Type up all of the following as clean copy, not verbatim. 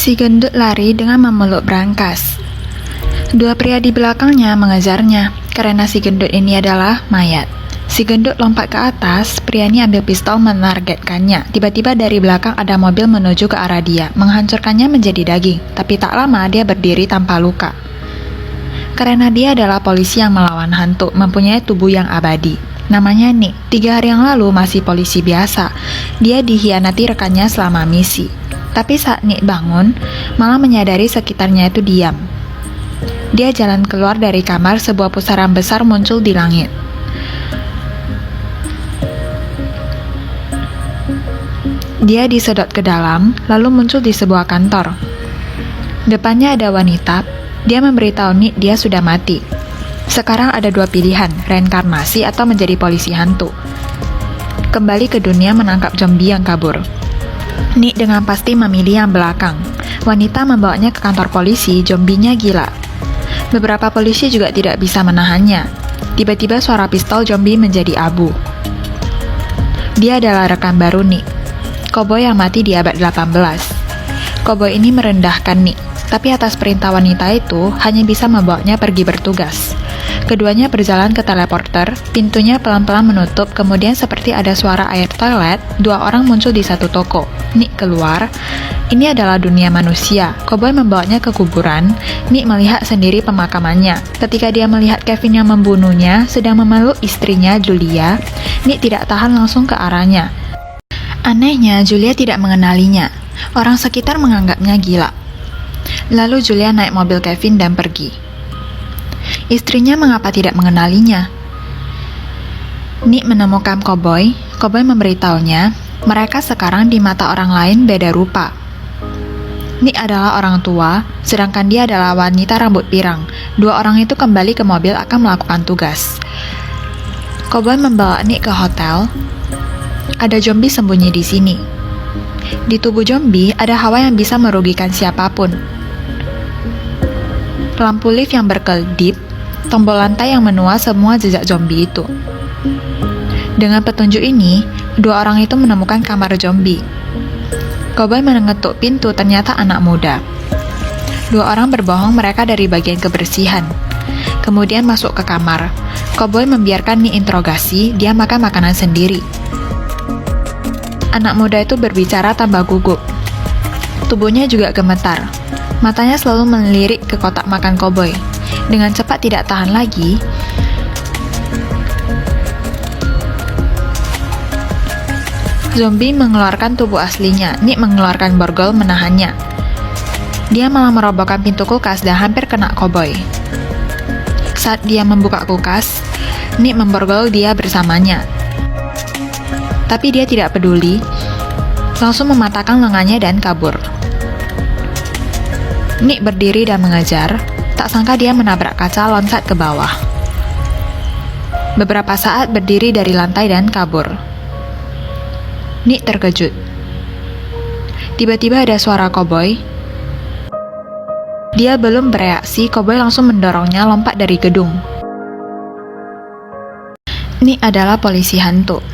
Si gendut lari dengan memeluk brankas. Dua pria di belakangnya mengejarnya, karena si gendut ini adalah mayat. Si gendut lompat ke atas, pria ini ambil pistol menargetkannya. Tiba-tiba dari belakang ada mobil menuju ke arah dia, menghancurkannya menjadi daging. Tapi tak lama dia berdiri tanpa luka. Karena dia adalah polisi yang melawan hantu, mempunyai tubuh yang abadi. Namanya Nick. 3 hari yang lalu masih polisi biasa. Dia dikhianati rekannya selama misi. Tapi saat Nick bangun, malah menyadari sekitarnya itu diam. Dia jalan keluar dari kamar, sebuah pusaran besar muncul di langit. Dia disedot ke dalam, lalu muncul di sebuah kantor. Depannya ada wanita. Dia memberitahu Nick dia sudah mati. Sekarang ada 2 pilihan, reinkarnasi atau menjadi polisi hantu. Kembali ke dunia menangkap zombie yang kabur. Nick dengan pasti memilih yang belakang. Wanita membawanya ke kantor polisi, zombinya gila. Beberapa polisi juga tidak bisa menahannya. Tiba-tiba suara pistol zombie menjadi abu. Dia adalah rekan baru Nick, koboi yang mati di abad 18. Koboi ini merendahkan Nick, tapi atas perintah wanita itu hanya bisa membawanya pergi bertugas. Keduanya berjalan ke teleporter, pintunya pelan-pelan menutup, kemudian seperti ada suara air toilet, 2 orang muncul di satu toko. Nick keluar. Ini adalah dunia manusia. Koboi membawanya ke kuburan. Nick melihat sendiri pemakamannya. Ketika dia melihat Kevin yang membunuhnya sedang memeluk istrinya Julia, Nick tidak tahan langsung ke arahnya. Anehnya, Julia tidak mengenalinya. Orang sekitar menganggapnya gila. Lalu Julia naik mobil Kevin dan pergi. Istrinya mengapa tidak mengenalinya? Nick menemukan koboi. Koboi memberitahunya, mereka sekarang di mata orang lain beda rupa. Nick adalah orang tua, sedangkan dia adalah wanita rambut pirang. 2 orang itu kembali ke mobil akan melakukan tugas. Koboi membawa Nick ke hotel. Ada zombie sembunyi di sini. Di tubuh zombie ada hawa yang bisa merugikan siapapun. Lampu lift yang berkedip, tombol lantai yang menua semua jejak zombie itu. Dengan petunjuk ini, 2 orang itu menemukan kamar zombie. Koboi mengetuk pintu, ternyata anak muda. 2 orang berbohong mereka dari bagian kebersihan. Kemudian masuk ke kamar. Koboi membiarkan Nick interogasi, dia makan makanan sendiri. Anak muda itu berbicara tanpa gugup. Tubuhnya juga gemetar. Matanya selalu melirik ke kotak makan koboi. Dengan cepat tidak tahan lagi, zombie mengeluarkan tubuh aslinya. Nick mengeluarkan borgol menahannya. Dia malah merobohkan pintu kulkas dan hampir kena koboi. Saat dia membuka kulkas, Nick memborgol dia bersamanya. Tapi dia tidak peduli, langsung mematahkan lengannya dan kabur. Nick berdiri dan mengejar. Tak sangka dia menabrak kaca, loncat ke bawah. Beberapa saat berdiri dari lantai dan kabur. Nick terkejut. Tiba-tiba ada suara koboi. Dia belum bereaksi, koboi langsung mendorongnya lompat dari gedung. Nick adalah polisi hantu.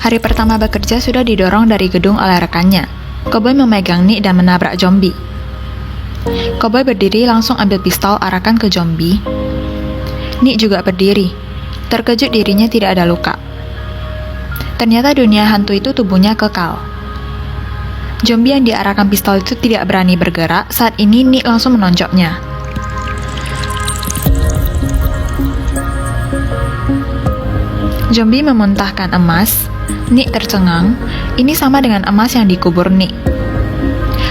Hari pertama bekerja sudah didorong dari gedung oleh rekannya. Koboi memegang Nick dan menabrak zombie. Koboi berdiri langsung ambil pistol arahkan ke zombie. Nick juga berdiri. Terkejut dirinya tidak ada luka. Ternyata dunia hantu itu tubuhnya kekal. Zombie yang diarahkan pistol itu tidak berani bergerak. Saat ini Nick langsung menonjoknya. Zombie memuntahkan emas. Nick tercengang. Ini sama dengan emas yang dikubur Nick.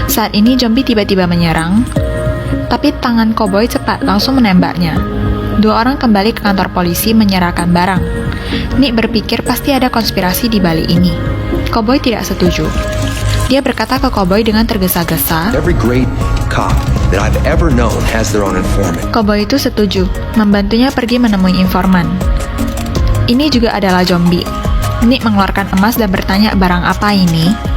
Saat ini zombie tiba-tiba menyerang, tapi tangan koboi cepat langsung menembaknya. 2 orang kembali ke kantor polisi menyerahkan barang. Nick berpikir pasti ada konspirasi di balik ini. Koboi tidak setuju. Dia berkata ke koboi dengan tergesa-gesa. Koboi itu setuju, membantunya pergi menemui informan. Ini juga adalah zombie. Nick mengeluarkan emas dan bertanya barang apa ini.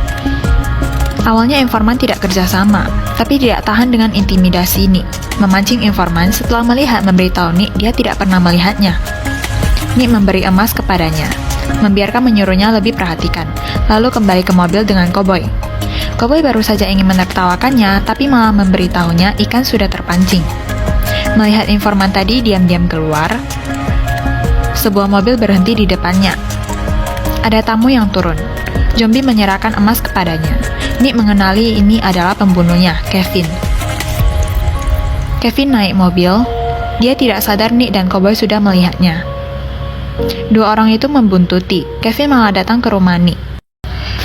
Awalnya informan tidak kerjasama, tapi tidak tahan dengan intimidasi Nick. Memancing informan setelah melihat memberitahu Nick dia tidak pernah melihatnya. Nick memberi emas kepadanya, membiarkan menyuruhnya lebih perhatikan, lalu kembali ke mobil dengan koboi. Koboi baru saja ingin menertawakannya, tapi malah memberitahunya ikan sudah terpancing. Melihat informan tadi diam-diam keluar, sebuah mobil berhenti di depannya. Ada tamu yang turun. Zombie menyerahkan emas kepadanya. Nick mengenali ini adalah pembunuhnya, Kevin. Kevin naik mobil. Dia tidak sadar Nick dan Koboi sudah melihatnya. Dua orang itu membuntuti. Kevin malah datang ke rumah Nick.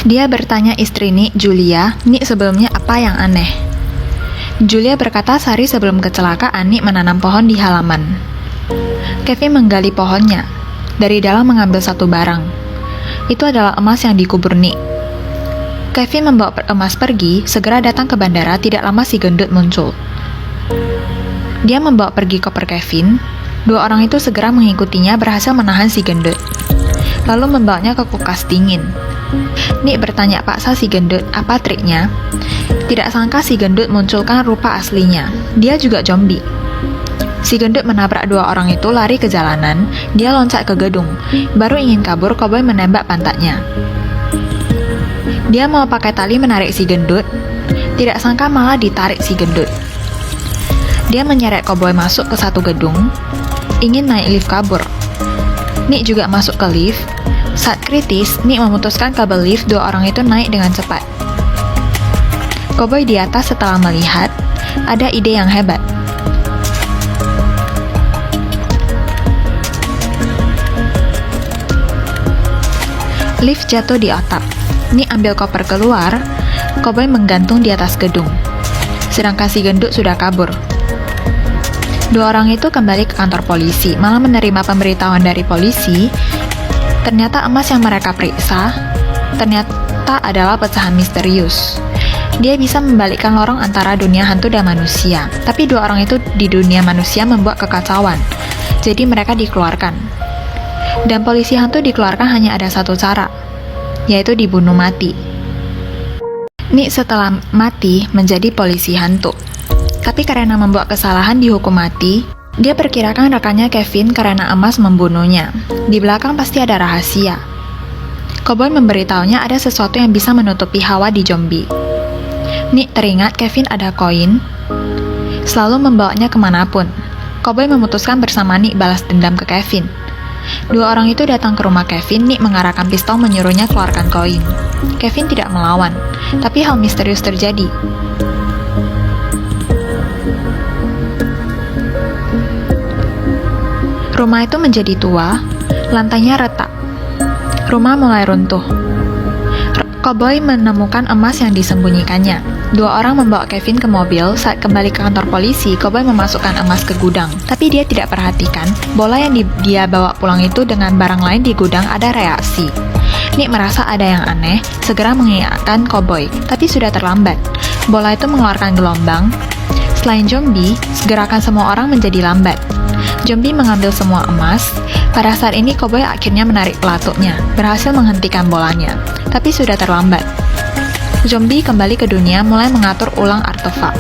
Dia bertanya istri Nick, Julia, Nick sebelumnya apa yang aneh. Julia berkata sehari sebelum kecelakaan Nick menanam pohon di halaman. Kevin menggali pohonnya. Dari dalam mengambil satu barang. Itu adalah emas yang dikubur Nick. Kevin membawa emas pergi, segera datang ke bandara, tidak lama si gendut muncul. Dia membawa pergi koper Kevin. Dua orang itu segera mengikutinya, berhasil menahan si gendut. Lalu membawanya ke kulkas dingin. Nick bertanya paksa si gendut apa triknya. Tidak sangka si gendut munculkan rupa aslinya. Dia juga zombie. Si gendut menabrak dua orang itu, lari ke jalanan. Dia loncat ke gedung. Baru ingin kabur, Koboi menembak pantatnya. Dia mau pakai tali menarik si gendut. Tidak sangka malah ditarik si gendut. Dia menyeret Koboi masuk ke satu gedung, ingin naik lift kabur. Nick juga masuk ke lift. Saat kritis, Nick memutuskan kabel lift, dua orang itu naik dengan cepat. Koboi di atas setelah melihat ada ide yang hebat. Lift jatuh di atap. Nick ambil koper keluar. Koboi menggantung di atas gedung. Sedangkan si gendut sudah kabur. Dua orang itu kembali ke kantor polisi, malah menerima pemberitahuan dari polisi. Ternyata emas yang mereka periksa ternyata adalah pecahan misterius. Dia bisa membalikkan lorong antara dunia hantu dan manusia. Tapi dua orang itu di dunia manusia membuat kekacauan, jadi mereka dikeluarkan. Dan polisi hantu dikeluarkan hanya ada satu cara, yaitu dibunuh mati. Nick setelah mati menjadi polisi hantu. Tapi karena membuat kesalahan dihukum mati, dia perkirakan rekannya Kevin karena emas membunuhnya. Di belakang pasti ada rahasia. Koboi memberitahunya ada sesuatu yang bisa menutupi hawa di zombie. Nick teringat Kevin ada koin, selalu membawanya kemanapun. Koboi memutuskan bersama Nick balas dendam ke Kevin. Dua orang itu datang ke rumah Kevin. Nick mengarahkan pistol menyuruhnya keluarkan koin. Kevin tidak melawan, tapi hal misterius terjadi. Rumah itu menjadi tua, lantainya retak. Rumah mulai runtuh. Koboi menemukan emas yang disembunyikannya. Dua orang membawa Kevin ke mobil. Saat kembali ke kantor polisi, Koboi memasukkan emas ke gudang. Tapi dia tidak perhatikan, bola yang dia bawa pulang itu dengan barang lain di gudang ada reaksi. Nick merasa ada yang aneh, segera mengingatkan Koboi, tapi sudah terlambat. Bola itu mengeluarkan gelombang. Selain zombie, gerakan semua orang menjadi lambat. Zombie mengambil semua emas. Pada saat ini Koboi akhirnya menarik pelatuknya, berhasil menghentikan bolanya, tapi sudah terlambat. Zombie kembali ke dunia, mulai mengatur ulang artefak.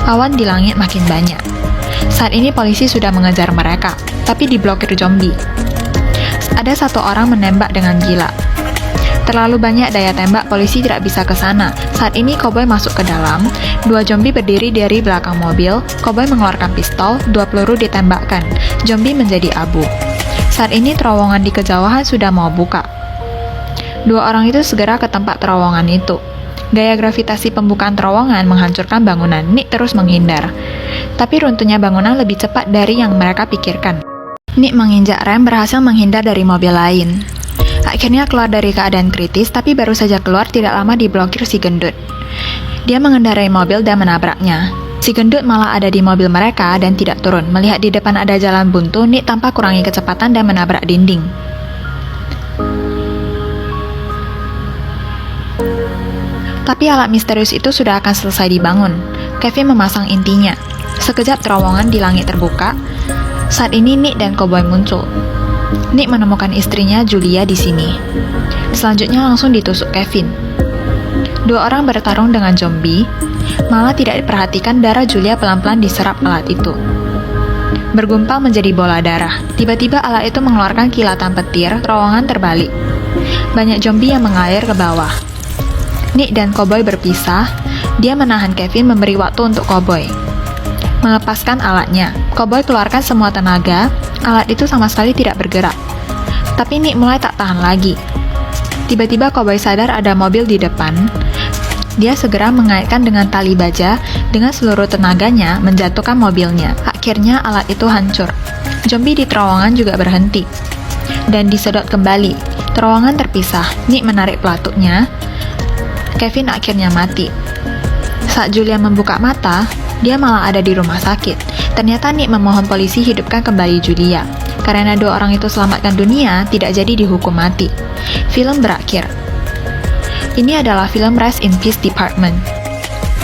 Awan di langit makin banyak. Saat ini polisi sudah mengejar mereka, tapi diblokir zombie. Ada satu orang menembak dengan gila. Terlalu banyak daya tembak, polisi tidak bisa ke sana. Saat ini Koboi masuk ke dalam. Dua zombie berdiri dari belakang mobil. Koboi mengeluarkan pistol, 2 peluru ditembakkan. Zombie menjadi abu. Saat ini terowongan di kejauhan sudah mau buka. Dua orang itu segera ke tempat terowongan itu. Gaya gravitasi pembukaan terowongan menghancurkan bangunan. Nick terus menghindar. Tapi runtuhnya bangunan lebih cepat dari yang mereka pikirkan. Nick menginjak rem, berhasil menghindar dari mobil lain. Akhirnya keluar dari keadaan kritis, tapi baru saja keluar tidak lama diblokir si gendut. Dia mengendarai mobil dan menabraknya. Si gendut malah ada di mobil mereka dan tidak turun. Melihat di depan ada jalan buntu, Nick tanpa kurangi kecepatan dan menabrak dinding. Tapi alat misterius itu sudah akan selesai dibangun. Kevin memasang intinya. Sekejap terowongan di langit terbuka. Saat ini Nick dan Koboi muncul. Nick menemukan istrinya Julia di sini. Selanjutnya langsung ditusuk Kevin. Dua orang bertarung dengan zombie, malah tidak diperhatikan darah Julia pelan-pelan diserap alat itu. Bergumpal menjadi bola darah. Tiba-tiba alat itu mengeluarkan kilatan petir, terowongan terbalik. Banyak zombie yang mengalir ke bawah. Nick dan Koboi berpisah. Dia menahan Kevin memberi waktu untuk Koboi. Melepaskan alatnya, Koboi keluarkan semua tenaga. Alat itu sama sekali tidak bergerak. Tapi Nick mulai tak tahan lagi. Tiba-tiba Koboi sadar ada mobil di depan. Dia segera mengaitkan dengan tali baja. Dengan seluruh tenaganya menjatuhkan mobilnya. Akhirnya alat itu hancur. Zombie di terowongan juga berhenti dan disedot kembali. Terowongan terpisah. Nick menarik pelatuknya. Kevin akhirnya mati. Saat Julia membuka mata, dia malah ada di rumah sakit. Ternyata Nick memohon polisi hidupkan kembali Julia. Karena 2 orang itu selamatkan dunia, tidak jadi dihukum mati. Film berakhir. Ini adalah film Rest in Peace Department.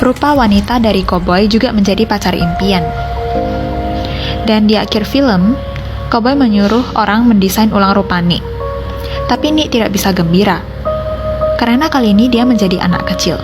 Rupa wanita dari Koboi juga menjadi pacar impian. Dan di akhir film, Koboi menyuruh orang mendesain ulang rupa Nick. Tapi Nick tidak bisa gembira. Karena kali ini dia menjadi anak kecil.